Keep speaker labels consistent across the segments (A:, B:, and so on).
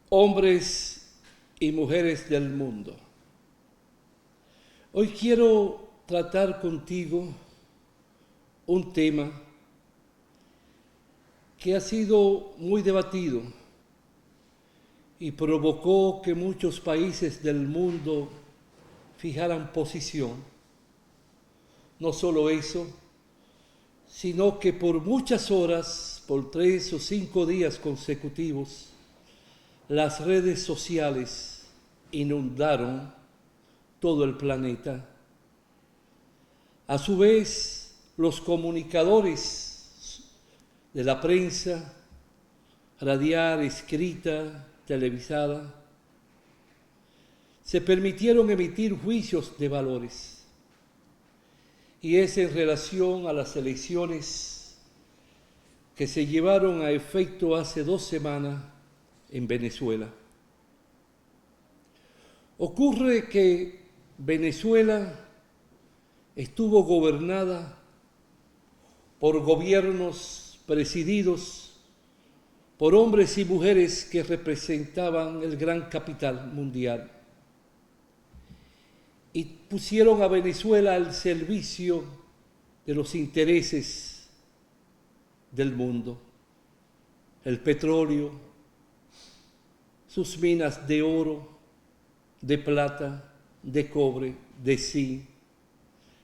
A: hombres y mujeres del mundo. Hoy quiero tratar contigo un tema que ha sido muy debatido y provocó que muchos países del mundo fijaran posición. No solo eso, sino que por muchas horas, por 3 o 5 días consecutivos, las redes sociales inundaron todo el planeta. A su vez, los comunicadores de la prensa, radial, escrita, televisada, se permitieron emitir juicios de valores. Y es en relación a las elecciones que se llevaron a efecto hace 2 semanas en Venezuela. Ocurre que Venezuela estuvo gobernada por gobiernos presididos por hombres y mujeres que representaban el gran capital mundial y pusieron a Venezuela al servicio de los intereses del mundo. El petróleo, sus minas de oro, de plata, de cobre, de zinc,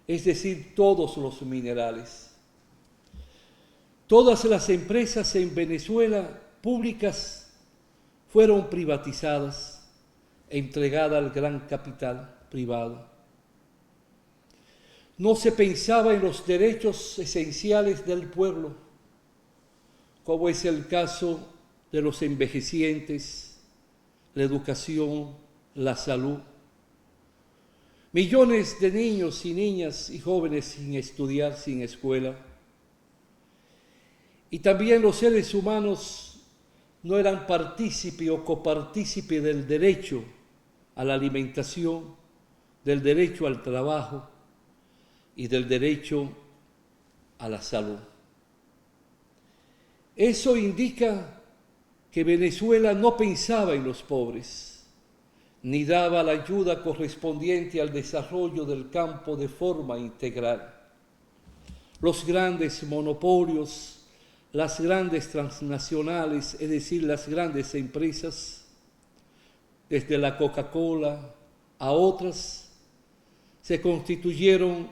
A: es decir, todos los minerales. Todas las empresas en Venezuela públicas fueron privatizadas, entregadas al gran capital privado. No se pensaba en los derechos esenciales del pueblo, como es el caso de los envejecientes, la educación, la salud. Millones de niños y niñas y jóvenes sin estudiar, sin escuela. Y también los seres humanos no eran partícipe o copartícipe del derecho a la alimentación, del derecho al trabajo y del derecho a la salud. Eso indica que Venezuela no pensaba en los pobres, ni daba la ayuda correspondiente al desarrollo del campo de forma integral. Los grandes monopolios, las grandes transnacionales, es decir, las grandes empresas, desde la Coca-Cola a otras, se constituyeron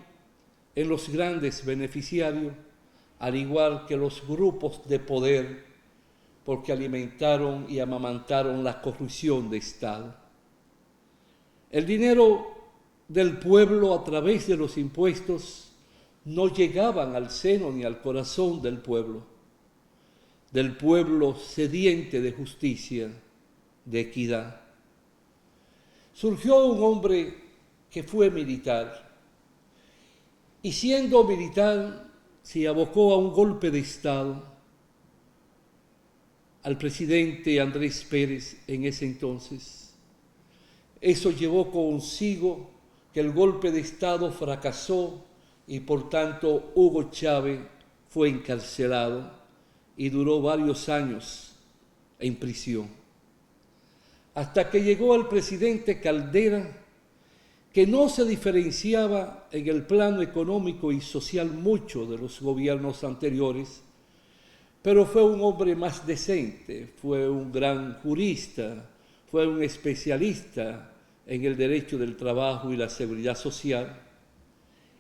A: en los grandes beneficiarios, al igual que los grupos de poder, porque alimentaron y amamantaron la corrupción de Estado. El dinero del pueblo a través de los impuestos no llegaban al seno ni al corazón del pueblo sediente de justicia, de equidad. Surgió un hombre que fue militar y siendo militar se abocó a un golpe de Estado al presidente Andrés Pérez en ese entonces. Eso llevó consigo que el golpe de Estado fracasó y por tanto Hugo Chávez fue encarcelado y duró varios años en prisión. Hasta que llegó el presidente Caldera, que no se diferenciaba en el plano económico y social mucho de los gobiernos anteriores, pero fue un hombre más decente, fue un gran jurista, fue un especialista en el derecho del trabajo y la seguridad social,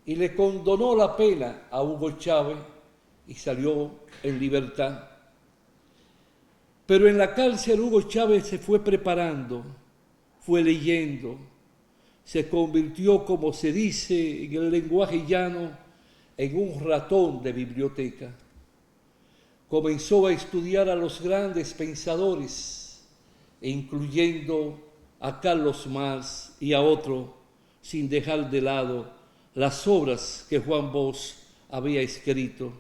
A: y le condonó la pena a Hugo Chávez y salió en libertad. Pero en la cárcel Hugo Chávez se fue preparando, fue leyendo, se convirtió, como se dice en el lenguaje llano, en un ratón de biblioteca. Comenzó a estudiar a los grandes pensadores, incluyendo a Carlos Marx y a otros, sin dejar de lado las obras que Juan Bosch había escrito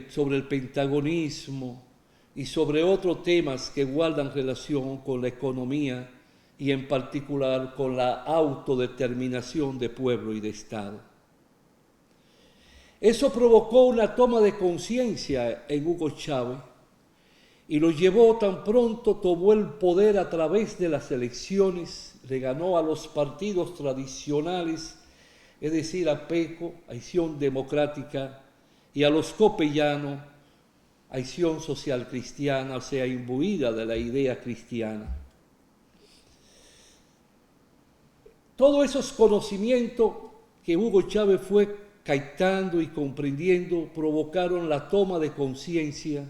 A: sobre el pentagonismo y sobre otros temas que guardan relación con la economía y en particular con la autodeterminación de pueblo y de Estado. Eso provocó una toma de conciencia en Hugo Chávez y lo llevó tan pronto tomó el poder a través de las elecciones, le ganó a los partidos tradicionales, es decir, a PECO, Acción Democrática, y a los copellanos, Acción Social Cristiana, o sea, imbuida de la idea cristiana. Todos esos conocimientos que Hugo Chávez fue captando y comprendiendo provocaron la toma de conciencia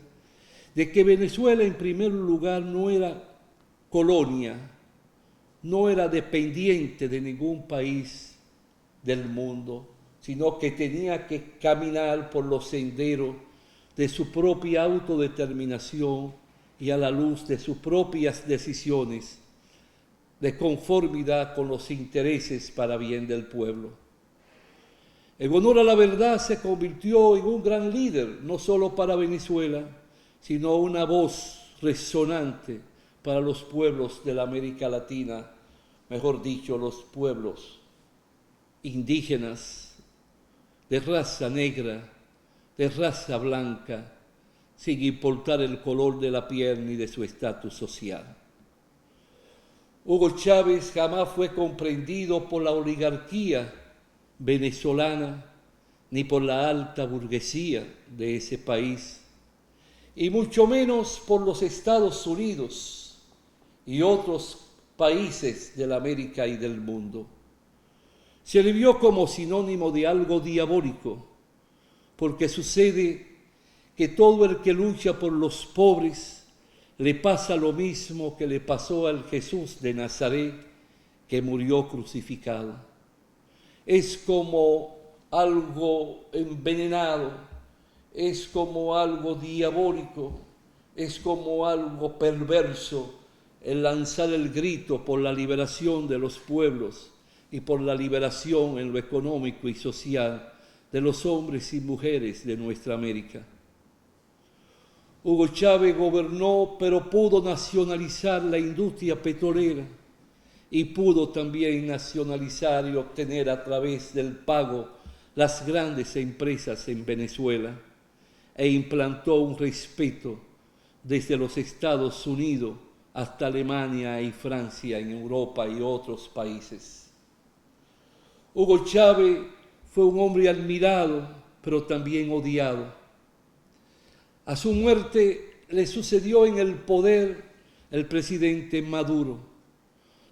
A: de que Venezuela en primer lugar no era colonia, no era dependiente de ningún país del mundo, sino que tenía que caminar por los senderos de su propia autodeterminación y a la luz de sus propias decisiones, de conformidad con los intereses para bien del pueblo. En honor a la verdad se convirtió en un gran líder, no solo para Venezuela, sino una voz resonante para los pueblos de la América Latina, mejor dicho, los pueblos indígenas, de raza negra, de raza blanca, sin importar el color de la piel ni de su estatus social. Hugo Chávez jamás fue comprendido por la oligarquía venezolana ni por la alta burguesía de ese país, y mucho menos por los Estados Unidos y otros países de la América y del mundo. Se le vio como sinónimo de algo diabólico, porque sucede que todo el que lucha por los pobres le pasa lo mismo que le pasó al Jesús de Nazaret, que murió crucificado. Es como algo envenenado, es como algo diabólico, es como algo perverso el lanzar el grito por la liberación de los pueblos y por la liberación en lo económico y social de los hombres y mujeres de nuestra América. Hugo Chávez gobernó, pero pudo nacionalizar la industria petrolera y pudo también nacionalizar y obtener a través del pago las grandes empresas en Venezuela, e implantó un respeto desde los Estados Unidos hasta Alemania y Francia en Europa y otros países. Hugo Chávez fue un hombre admirado, pero también odiado. A su muerte le sucedió en el poder el presidente Maduro.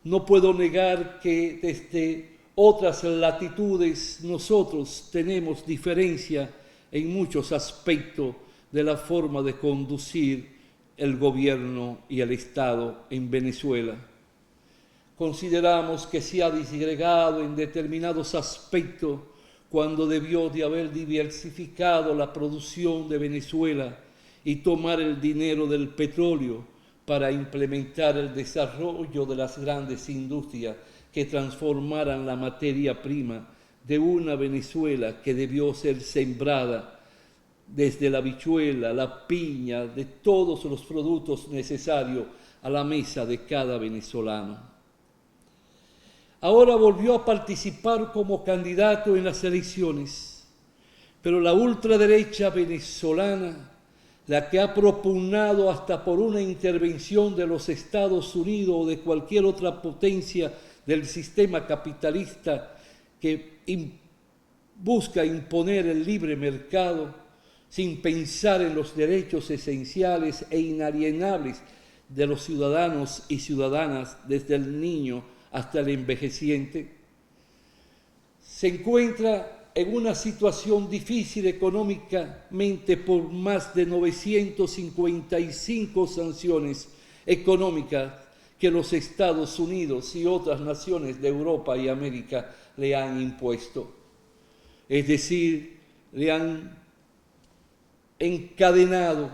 A: No puedo negar que desde otras latitudes nosotros tenemos diferencia en muchos aspectos de la forma de conducir el gobierno y el Estado en Venezuela. Consideramos que se ha disgregado en determinados aspectos cuando debió de haber diversificado la producción de Venezuela y tomar el dinero del petróleo para implementar el desarrollo de las grandes industrias que transformaran la materia prima de una Venezuela que debió ser sembrada desde la habichuela, la piña, de todos los productos necesarios a la mesa de cada venezolano. Ahora volvió a participar como candidato en las elecciones, pero la ultraderecha venezolana, la que ha propugnado hasta por una intervención de los Estados Unidos o de cualquier otra potencia del sistema capitalista que busca imponer el libre mercado sin pensar en los derechos esenciales e inalienables de los ciudadanos y ciudadanas, desde el niño hasta el envejeciente, se encuentra en una situación difícil económicamente por más de 955 sanciones económicas que los Estados Unidos y otras naciones de Europa y América le han impuesto. Es decir, le han encadenado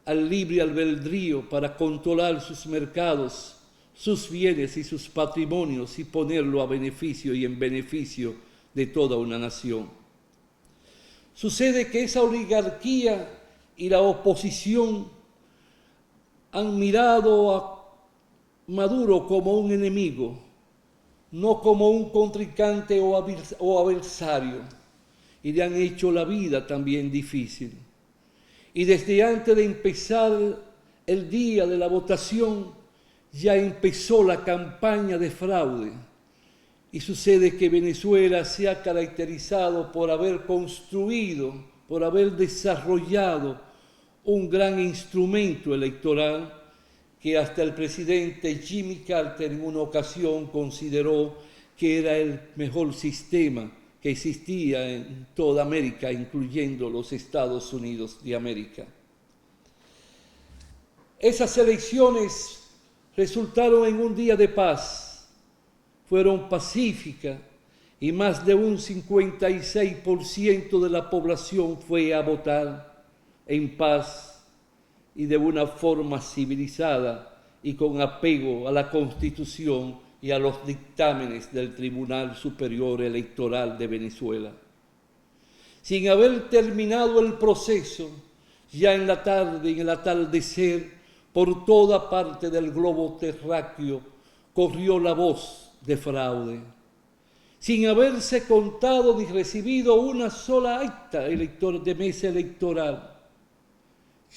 A: al libre albedrío para controlar sus mercados, sus bienes y sus patrimonios y ponerlo a beneficio y en beneficio de toda una nación. Sucede que esa oligarquía y la oposición han mirado a Maduro como un enemigo, no como un contrincante o adversario, y le han hecho la vida también difícil. Y desde antes de empezar el día de la votación, ya empezó la campaña de fraude. Y sucede que Venezuela se ha caracterizado por haber construido, por haber desarrollado un gran instrumento electoral que hasta el presidente Jimmy Carter en una ocasión consideró que era el mejor sistema que existía en toda América, incluyendo los Estados Unidos de América. Esas elecciones resultaron en un día de paz, fueron pacíficas y más de un 56% de la población fue a votar en paz y de una forma civilizada y con apego a la Constitución y a los dictámenes del Tribunal Superior Electoral de Venezuela. Sin haber terminado el proceso, ya en la tarde, en el atardecer, por toda parte del globo terráqueo corrió la voz de fraude. Sin haberse contado ni recibido una sola acta de mesa electoral,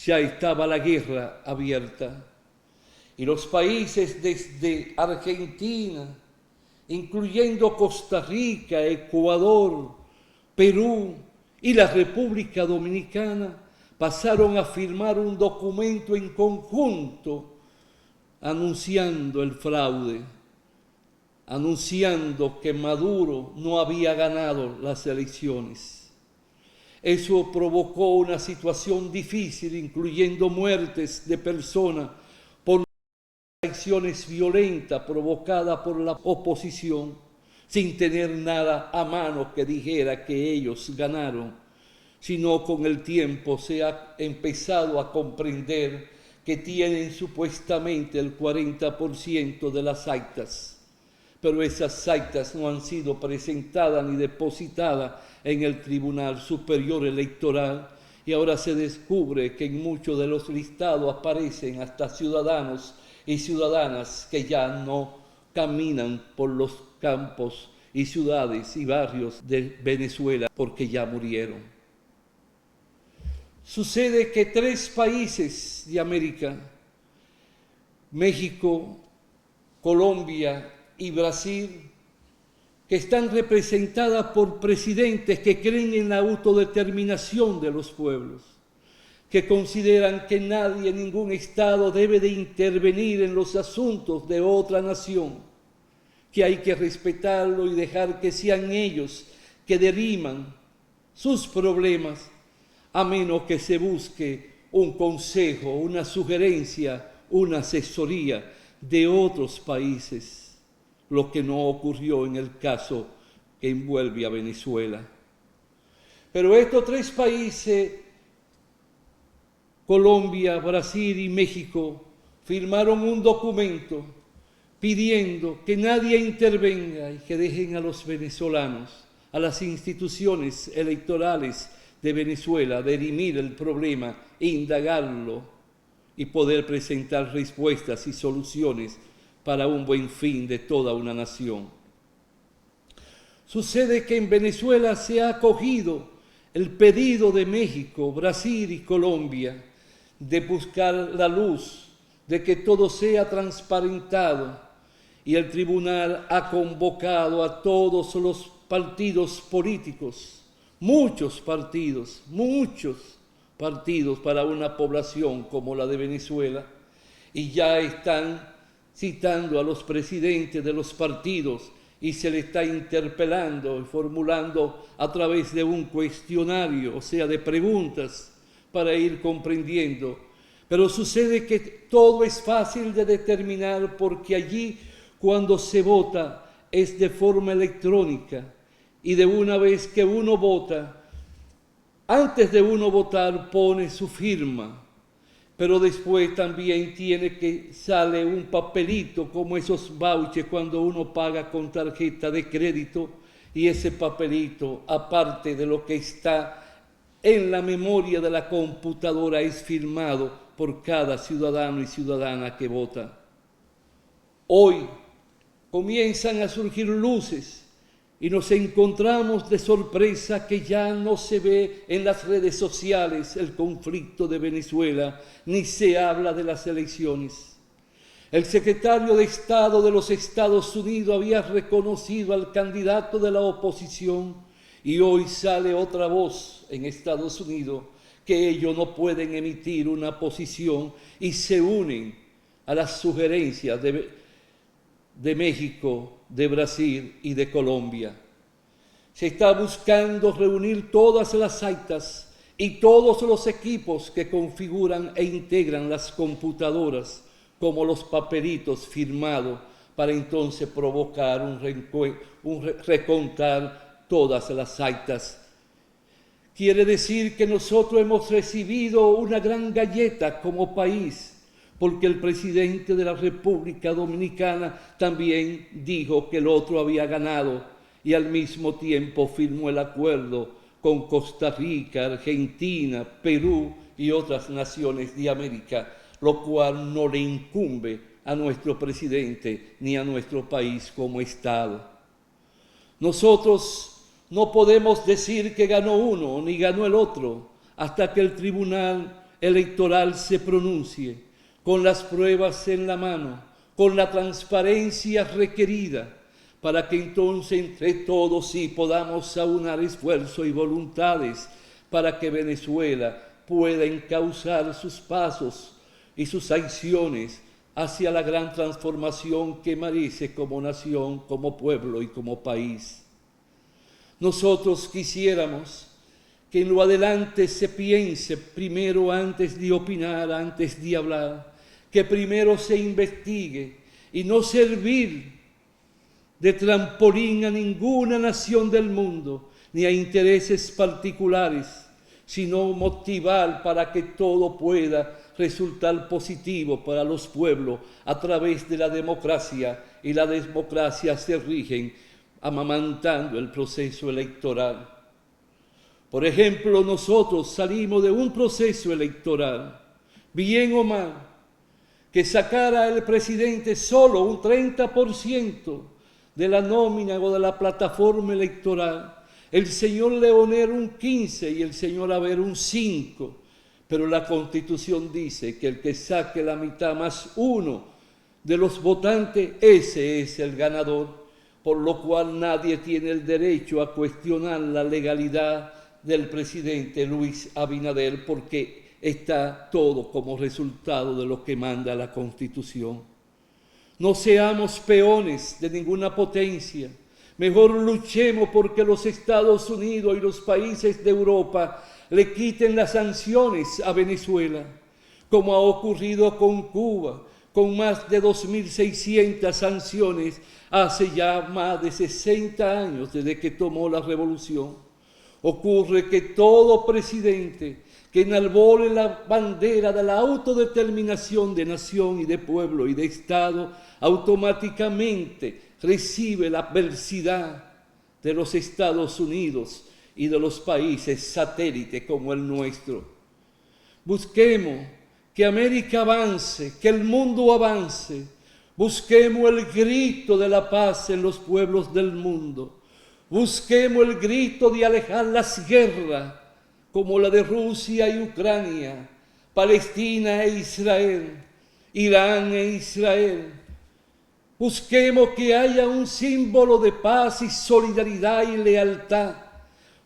A: ya estaba la guerra abierta. Y los países desde Argentina, incluyendo Costa Rica, Ecuador, Perú y la República Dominicana, pasaron a firmar un documento en conjunto anunciando el fraude, anunciando que Maduro no había ganado las elecciones. Eso provocó una situación difícil, incluyendo muertes de personas por acciones violentas provocadas por la oposición, sin tener nada a mano que dijera que ellos ganaron, sino con el tiempo se ha empezado a comprender que tienen supuestamente el 40% de las actas, pero esas actas no han sido presentadas ni depositadas en el Tribunal Superior Electoral y ahora se descubre que en muchos de los listados aparecen hasta ciudadanos y ciudadanas que ya no caminan por los campos y ciudades y barrios de Venezuela porque ya murieron. Sucede que 3 países de América, México, Colombia y Brasil, que están representadas por presidentes que creen en la autodeterminación de los pueblos, que consideran que nadie, ningún Estado debe de intervenir en los asuntos de otra nación, que hay que respetarlo y dejar que sean ellos que diriman sus problemas, a menos que se busque un consejo, una sugerencia, una asesoría de otros países, lo que no ocurrió en el caso que envuelve a Venezuela. Pero estos 3 países, Colombia, Brasil y México, firmaron un documento pidiendo que nadie intervenga y que dejen a los venezolanos, a las instituciones electorales de Venezuela, dirimir el problema, indagarlo y poder presentar respuestas y soluciones para un buen fin de toda una nación. Sucede que en Venezuela se ha acogido el pedido de México, Brasil y Colombia de buscar la luz, de que todo sea transparentado, y el tribunal ha convocado a todos los partidos políticos, muchos partidos para una población como la de Venezuela, y ya están citando a los presidentes de los partidos y se le está interpelando y formulando a través de un cuestionario, o sea, de preguntas para ir comprendiendo. Pero sucede que todo es fácil de determinar porque allí cuando se vota es de forma electrónica y de una vez que uno vota, antes de uno votar pone su firma, pero después también sale un papelito como esos vouchers cuando uno paga con tarjeta de crédito y ese papelito, aparte de lo que está en la memoria de la computadora, es firmado por cada ciudadano y ciudadana que vota. Hoy comienzan a surgir luces y nos encontramos de sorpresa que ya no se ve en las redes sociales el conflicto de Venezuela, ni se habla de las elecciones. El secretario de Estado de los Estados Unidos había reconocido al candidato de la oposición y hoy sale otra voz en Estados Unidos que ellos no pueden emitir una posición y se unen a las sugerencias de México, de Brasil y de Colombia. Se está buscando reunir todas las actas y todos los equipos que configuran e integran las computadoras, como los papelitos firmados, para entonces provocar recontar todas las actas. Quiere decir que nosotros hemos recibido una gran galleta como país, porque el presidente de la República Dominicana también dijo que el otro había ganado y al mismo tiempo firmó el acuerdo con Costa Rica, Argentina, Perú y otras naciones de América, lo cual no le incumbe a nuestro presidente ni a nuestro país como Estado. Nosotros no podemos decir que ganó uno ni ganó el otro hasta que el Tribunal Electoral se pronuncie con las pruebas en la mano, con la transparencia requerida, para que entonces entre todos sí podamos aunar esfuerzos y voluntades para que Venezuela pueda encauzar sus pasos y sus acciones hacia la gran transformación que merece como nación, como pueblo y como país. Nosotros quisiéramos que en lo adelante se piense primero antes de opinar, antes de hablar, que primero se investigue y no servir de trampolín a ninguna nación del mundo, ni a intereses particulares, sino motivar para que todo pueda resultar positivo para los pueblos a través de la democracia, y la democracia se rigen amamantando el proceso electoral. Por ejemplo, nosotros salimos de un proceso electoral, bien o mal, que sacara el presidente solo un 30% de la nómina o de la plataforma electoral, el señor Leonel un 15% y el señor Haber un 5%, pero la Constitución dice que el que saque la mitad más uno de los votantes, ese es el ganador, por lo cual nadie tiene el derecho a cuestionar la legalidad del presidente Luis Abinader, porque está todo como resultado de lo que manda la Constitución. No seamos peones de ninguna potencia. Mejor luchemos porque los Estados Unidos y los países de Europa le quiten las sanciones a Venezuela, como ha ocurrido con Cuba, con más de 2.600 sanciones hace ya más de 60 años desde que tomó la revolución. Ocurre que todo presidente que enarbole la bandera de la autodeterminación de nación y de pueblo y de Estado, automáticamente recibe la adversidad de los Estados Unidos y de los países satélites como el nuestro. Busquemos que América avance, que el mundo avance. Busquemos el grito de la paz en los pueblos del mundo. Busquemos el grito de alejar las guerras, como la de Rusia y Ucrania, Palestina e Israel, Irán e Israel. Busquemos que haya un símbolo de paz y solidaridad y lealtad.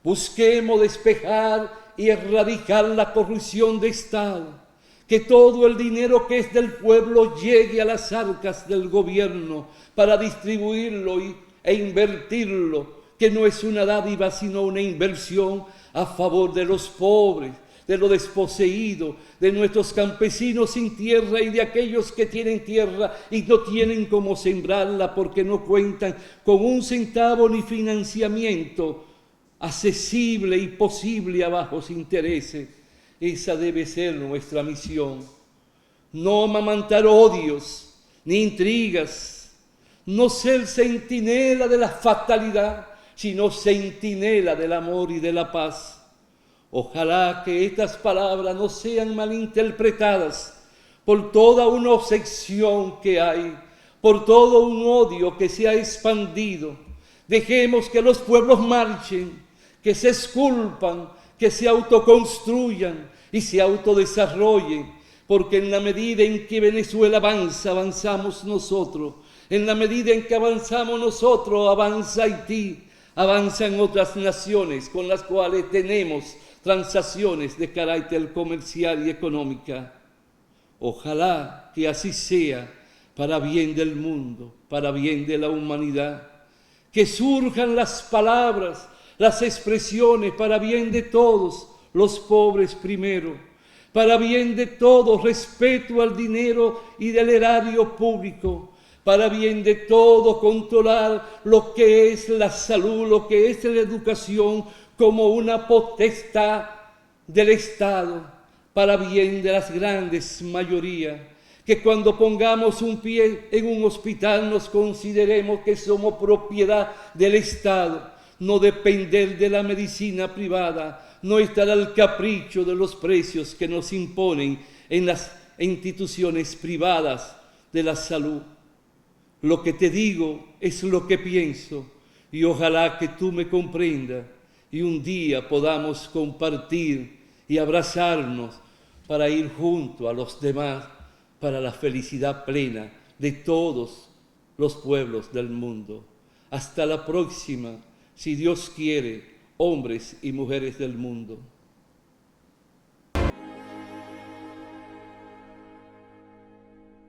A: Busquemos despejar y erradicar la corrupción de Estado. Que todo el dinero que es del pueblo llegue a las arcas del gobierno para distribuirlo e invertirlo, que no es una dádiva sino una inversión a favor de los pobres, de los desposeídos, de nuestros campesinos sin tierra y de aquellos que tienen tierra y no tienen cómo sembrarla porque no cuentan con un centavo ni financiamiento accesible y posible a bajos intereses. Esa debe ser nuestra misión. No amamantar odios ni intrigas, no ser centinela de la fatalidad, sino centinela del amor y de la paz. Ojalá que estas palabras no sean malinterpretadas por toda una obsesión que hay, por todo un odio que se ha expandido, Dejemos que los pueblos marchen, que se esculpan, que se autoconstruyan y se autodesarrollen, porque en la medida en que Venezuela avanza, avanzamos nosotros. En la medida en que avanzamos nosotros, avanza Haití, avanzan otras naciones con las cuales tenemos transacciones de carácter comercial y económica. Ojalá que así sea, para bien del mundo, para bien de la humanidad. Que surjan las palabras, las expresiones para bien de todos, los pobres primero, para bien de todos, respeto al dinero y del erario público, para bien de todo, controlar lo que es la salud, lo que es la educación como una potestad del Estado, para bien de las grandes mayorías. Que cuando pongamos un pie en un hospital nos consideremos que somos propiedad del Estado, no depender de la medicina privada, no estar al capricho de los precios que nos imponen en las instituciones privadas de la salud. Lo que te digo es lo que pienso y ojalá que tú me comprendas y un día podamos compartir y abrazarnos para ir junto a los demás para la felicidad plena de todos los pueblos del mundo. Hasta la próxima, si Dios quiere, hombres y mujeres del mundo.